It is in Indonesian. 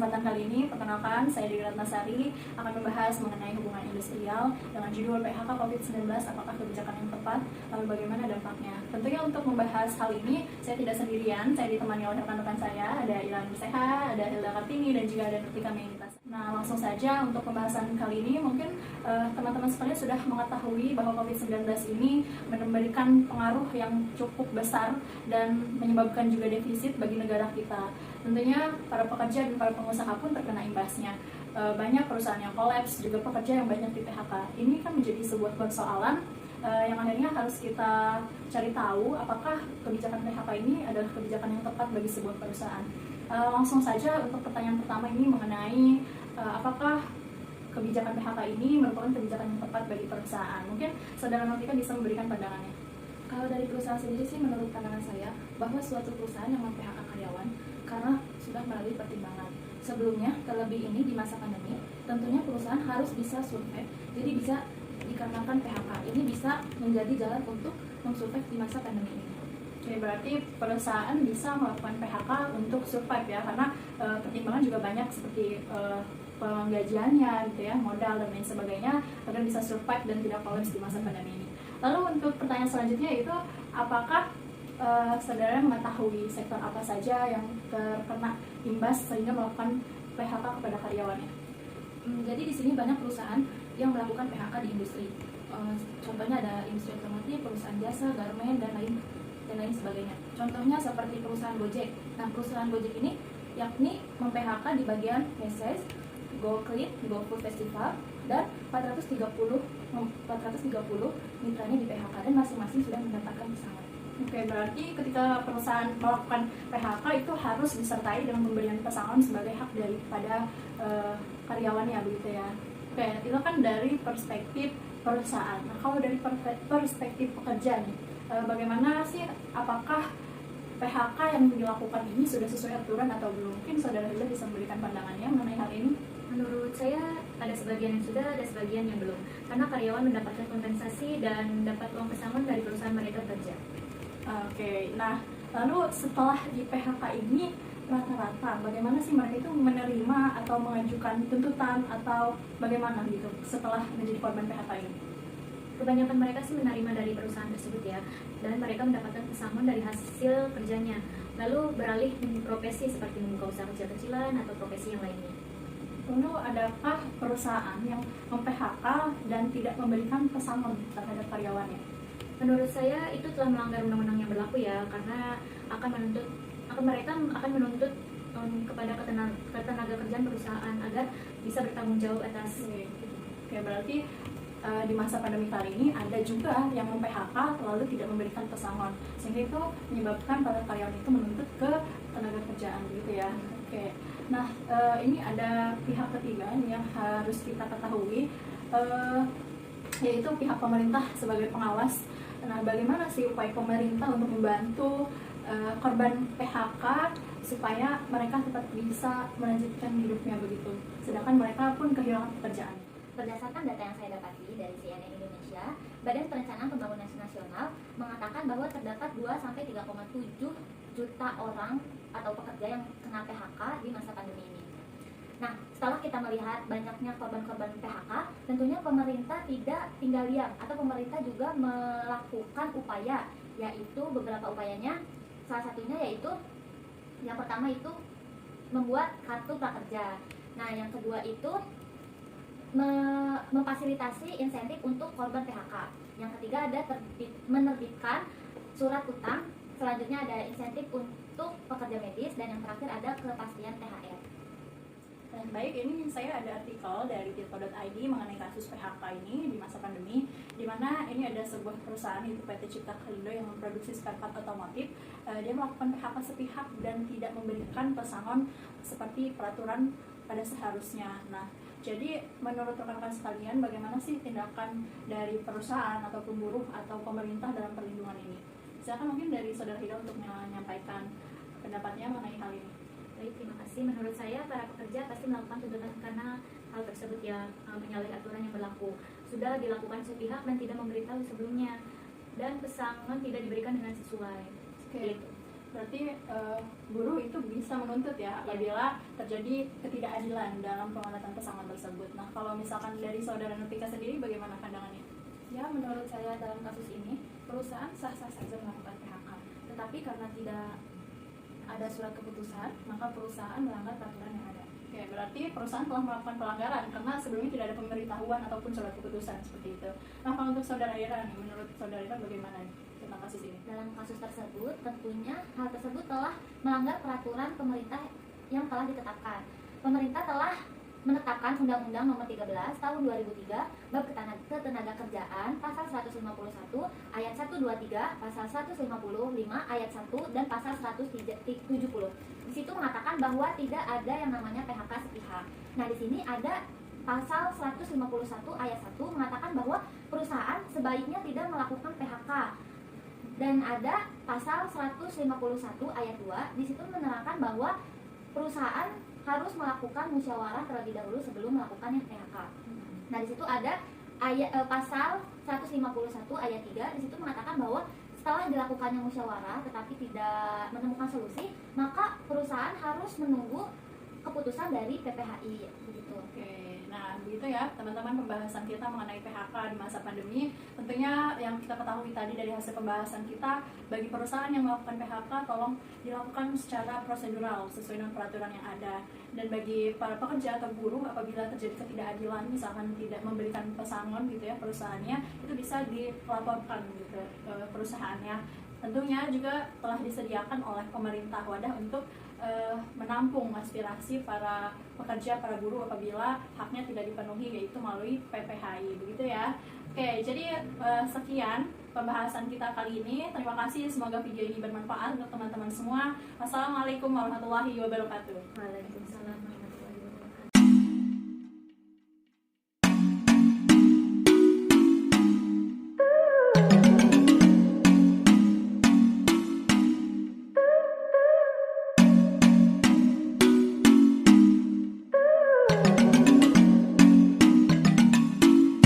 kesempatan kali ini, perkenalkan saya Dewi Ratnasari akan membahas mengenai hubungan industrial dengan judul PHK COVID-19, apakah kebijakan yang tepat, lalu bagaimana dampaknya. Tentunya untuk membahas hal ini, saya tidak sendirian, saya ditemani oleh rekan-rekan saya, ada Ilham Seha, ada Hilda Kartini, dan juga ada Nutika Menitas. Nah, langsung saja untuk pembahasan kali ini, mungkin teman-teman sekalian sudah mengetahui bahwa COVID-19 ini memberikan pengaruh yang cukup besar dan menyebabkan juga defisit bagi negara kita. Tentunya para pekerja dan para pengusaha pun terkena imbasnya. Banyak perusahaan yang kolaps, juga pekerja yang banyak di PHK. Ini kan menjadi sebuah persoalan yang akhirnya harus kita cari tahu apakah kebijakan PHK ini adalah kebijakan yang tepat bagi sebuah perusahaan. Langsung saja untuk pertanyaan pertama ini mengenai apakah kebijakan PHK ini merupakan kebijakan yang tepat bagi perusahaan. Mungkin saudara Nutika bisa memberikan pandangannya. Kalau dari perusahaan sendiri sih, menurut pandangan saya bahwa suatu perusahaan yang mem-PHK karyawan karena sudah melalui pertimbangan sebelumnya, terlebih ini di masa pandemi, tentunya perusahaan harus bisa survive. Jadi bisa dikarenakan PHK ini bisa menjadi jalan untuk mem-survive di masa pandemi ini. Oke, berarti perusahaan bisa melakukan PHK untuk survive ya, karena pertimbangan juga banyak seperti penggajiannya gitu ya, modal dan lain sebagainya agar bisa survive dan tidak kolaps di masa pandemi ini. Lalu untuk pertanyaan selanjutnya itu, apakah saudara mengetahui sektor apa saja yang terkena imbas sehingga melakukan PHK kepada karyawannya? Jadi di sini banyak perusahaan yang melakukan PHK di industri. Contohnya ada industri otomotif, perusahaan jasa, garmen, dan lain sebagainya. Contohnya seperti perusahaan Gojek. Nah, perusahaan Gojek ini yakni mem-PHK di bagian Meses, GoClean, GoFood Festival, dan 430 mitranya di PHK, dan masing-masing sudah mendapatkan pesangon. Oke, berarti ketika perusahaan melakukan PHK itu harus disertai dengan pemberian pesangon sebagai hak daripada karyawannya begitu ya. Oke, itu kan dari perspektif perusahaan. Nah, kalau dari perspektif pekerja nih, bagaimana sih, apakah PHK yang dilakukan ini sudah sesuai aturan atau belum? Mungkin saudara Hilda bisa memberikan pandangannya mengenai hal ini. Menurut saya ada sebagian yang sudah, ada sebagian yang belum. Karena karyawan mendapatkan kompensasi dan dapat uang pesangon dari perusahaan mereka kerja. Oke, nah lalu setelah di PHK ini rata-rata bagaimana sih mereka itu menerima atau mengajukan tuntutan atau bagaimana gitu setelah menjadi korban PHK ini? Kebanyakan mereka sih menerima dari perusahaan tersebut ya, dan mereka mendapatkan pesangon dari hasil kerjanya. Lalu beralih profesi seperti membuka usaha kecil-kecilan atau profesi yang lainnya. Lalu adakah perusahaan yang mem-PHK dan tidak memberikan pesangon terhadap karyawannya? Menurut saya itu telah melanggar undang-undang yang berlaku ya, karena mereka akan menuntut kepada ketenaga kerjaan perusahaan agar bisa bertanggung jawab atas. Oke, berarti di masa pandemi kali ini ada juga yang mem-PHK lalu tidak memberikan pesangon, sehingga itu menyebabkan para karyawan itu menuntut ke tenaga kerjaan gitu ya. Oke, nah ini ada pihak ketiga yang harus kita ketahui, yaitu pihak pemerintah sebagai pengawas. Nah, bagaimana sih upaya pemerintah untuk membantu korban PHK supaya mereka tetap bisa melanjutkan hidupnya begitu, sedangkan mereka pun kehilangan pekerjaan? Berdasarkan data yang saya dapati dari CNN Indonesia, Badan Perencanaan Pembangunan Nasional mengatakan bahwa terdapat 2-3,7 juta orang atau pekerja yang kena PHK di masa pandemi ini. Nah, setelah kita melihat banyaknya korban-korban PHK, tentunya pemerintah tidak tinggal diam, atau pemerintah juga melakukan upaya, yaitu beberapa upayanya. Salah satunya yaitu, yang pertama itu membuat kartu prakerja. Nah, yang kedua itu memfasilitasi insentif untuk korban PHK. Yang ketiga ada menerbitkan surat utang. Selanjutnya ada insentif untuk pekerja medis, dan yang terakhir ada kepastian THR. Baik, ini saya ada artikel dari tirto.id mengenai kasus PHK ini di masa pandemi, di mana ini ada sebuah perusahaan yaitu PT Cipta Kelindo yang memproduksi spare part otomotif. Dia melakukan PHK sepihak dan tidak memberikan pesangon seperti peraturan pada seharusnya. Nah, jadi menurut rekan-rekan sekalian, bagaimana sih tindakan dari perusahaan ataupun buruh atau pemerintah dalam perlindungan ini? Silakan mungkin dari saudara Hilda untuk menyampaikan pendapatnya mengenai hal ini. Baik, terima kasih. Menurut saya para pekerja pasti melakukan tuntutan karena hal tersebut ya, menyalahi aturan yang berlaku. Sudah dilakukan sepihak dan tidak memberitahu sebelumnya, dan pesangon tidak diberikan dengan sesuai. Oke. Gitu. berarti buruh itu bisa menuntut ya apabila terjadi ketidakadilan dalam pemanasan pesangon tersebut. Nah, kalau misalkan dari saudara Nufika sendiri bagaimana pandangannya? Ya, menurut saya dalam kasus ini perusahaan sah-sah saja melakukan PHK, tetapi karena tidak ada surat keputusan, maka perusahaan melanggar peraturan yang ada. Oke, berarti perusahaan telah melakukan pelanggaran karena sebelumnya tidak ada pemberitahuan ataupun surat keputusan seperti itu. Nah, kalau untuk saudara Ira nih, menurut saudara Ira bagaimana tentang kasus ini? Dalam kasus tersebut, tentunya hal tersebut telah melanggar peraturan pemerintah yang telah ditetapkan. Pemerintah telah menetapkan Undang-Undang Nomor 13 Tahun 2003 Bab Ketenagakerjaan Pasal 151 Ayat 1, 2, 3, Pasal 155 Ayat 1 dan Pasal 170. Di situ mengatakan bahwa tidak ada yang namanya PHK sepihak. Nah, di sini ada Pasal 151 Ayat 1 mengatakan bahwa perusahaan sebaiknya tidak melakukan PHK. Dan ada Pasal 151 Ayat 2 di situ menerangkan bahwa perusahaan harus melakukan musyawarah terlebih dahulu sebelum melakukan yang PHK. Nah, di situ ada pasal 151 ayat 3 di situ mengatakan bahwa setelah dilakukannya musyawarah tetapi tidak menemukan solusi, maka perusahaan harus menunggu keputusan dari PPHI begitu. Oke, nah begitu ya teman-teman pembahasan kita mengenai PHK di masa pandemi. Tentunya yang kita ketahui tadi dari hasil pembahasan kita, bagi perusahaan yang melakukan PHK tolong dilakukan secara prosedural sesuai dengan peraturan yang ada. Dan bagi para pekerja atau buruh apabila terjadi ketidakadilan, misalkan tidak memberikan pesangon gitu ya perusahaannya, itu bisa dilaporkan gitu ke perusahaannya. Tentunya juga telah disediakan oleh pemerintah wadah untuk menampung aspirasi para pekerja, para buruh apabila haknya tidak dipenuhi, yaitu melalui PPHI, begitu ya. Oke, jadi sekian pembahasan kita kali ini. Terima kasih, semoga video ini bermanfaat untuk teman-teman semua. Wassalamualaikum warahmatullahi wabarakatuh. Waalaikumsalam.